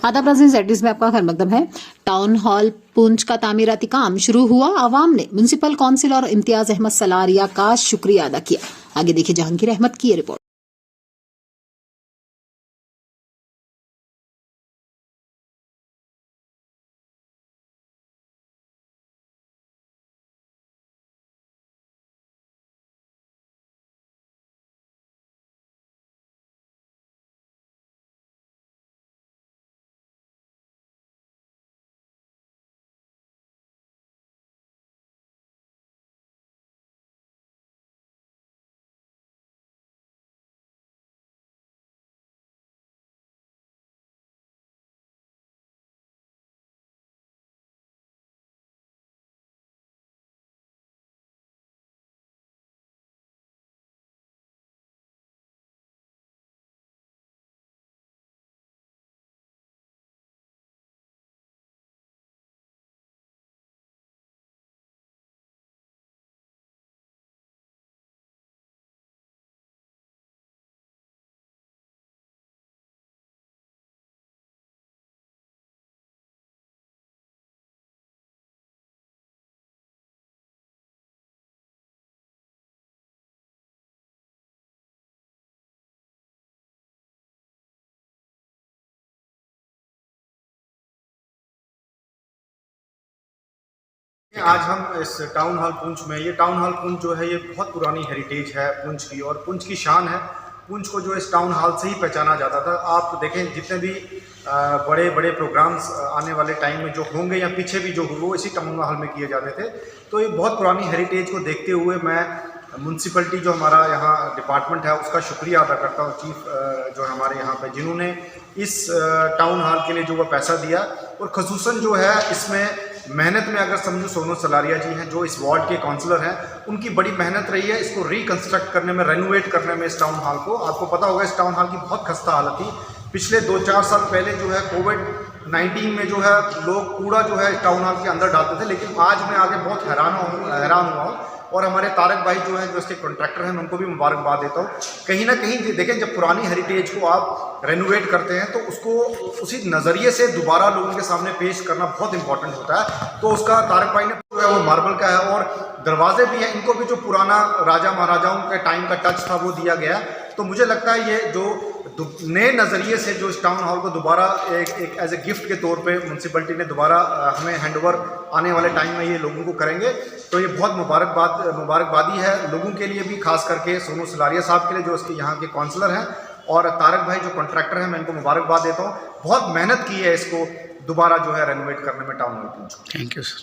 आदाब नाज़रीन, ज़ेड में आपका खैर मकदम है। टाउन हॉल पुंछ का तामीराती काम शुरू हुआ। आवाम ने म्युनिसिपल काउंसिल और इम्तियाज अहमद सलारिया का शुक्रिया अदा किया। आगे देखिए जहांगीर अहमद की ये रिपोर्ट। आज हम इस टाउन हॉल पुंछ में, ये टाउन हॉल पुंछ जो है ये बहुत पुरानी हेरिटेज है पुंछ की, और पुंछ की शान है। पुंछ को जो इस टाउन हॉल से ही पहचाना जाता था। आप देखें जितने भी बड़े बड़े प्रोग्राम्स आने वाले टाइम में जो होंगे या पीछे भी जो हुए वो इसी टाउन हॉल में किए जाते थे। तो ये बहुत पुरानी हेरिटेज को देखते हुए मैं म्यूनसिपलिटी जो हमारा यहाँ डिपार्टमेंट है उसका शुक्रिया अदा करता हूँ, चीफ जो हमारे यहाँ पे जिन्होंने इस टाउन हॉल के लिए जो वो पैसा दिया। और खसूसन जो है इसमें मेहनत में अगर समझो सोनू सलारिया जी हैं जो इस वार्ड के काउंसलर हैं, उनकी बड़ी मेहनत रही है इसको रिकंस्ट्रक्ट करने में, रेनोवेट करने में इस टाउन हॉल को। आपको पता होगा इस टाउन हॉल की बहुत खस्ता हालत थी। पिछले 2-4 साल पहले जो है कोविड-19 में जो है लोग कूड़ा जो है टाउन हॉल के अंदर डालते थे, लेकिन आज मैं आगे बहुत हैरान हुआ हूँ। और हमारे तारक भाई जो है जो इसके कॉन्ट्रैक्टर हैं मैं उनको भी मुबारकबाद देता हूँ। कहीं ना कहीं देखें जब पुरानी हेरिटेज को आप रेनोवेट करते हैं तो उसको उसी नज़रिए से दोबारा लोगों के सामने पेश करना बहुत इंपॉर्टेंट होता है। तो उसका तारक भाई ने जो है वो मार्बल का है, और दरवाजे भी हैं, इनको भी जो पुराना राजा महाराजाओं के टाइम का टच था वो दिया गया। तो मुझे लगता है ये जो नए नज़रिए से जो इस टाउन हॉल को दोबारा एक एज ए गिफ्ट के तौर पे म्यूनसिपलिटी ने दोबारा हमें हैंडओवर आने वाले टाइम में ये लोगों को करेंगे, तो ये बहुत मुबारकबादी है लोगों के लिए भी, खास करके सोनू सलारिया साहब के लिए जो इसके यहाँ के काउंसलर हैं, और तारक भाई जो कॉन्ट्रैक्टर हैं मैं इनको मुबारकबाद देता हूँ। बहुत मेहनत की है इसको दोबारा जो है रेनोवेट करने में town hall Poonch. Thank you sir.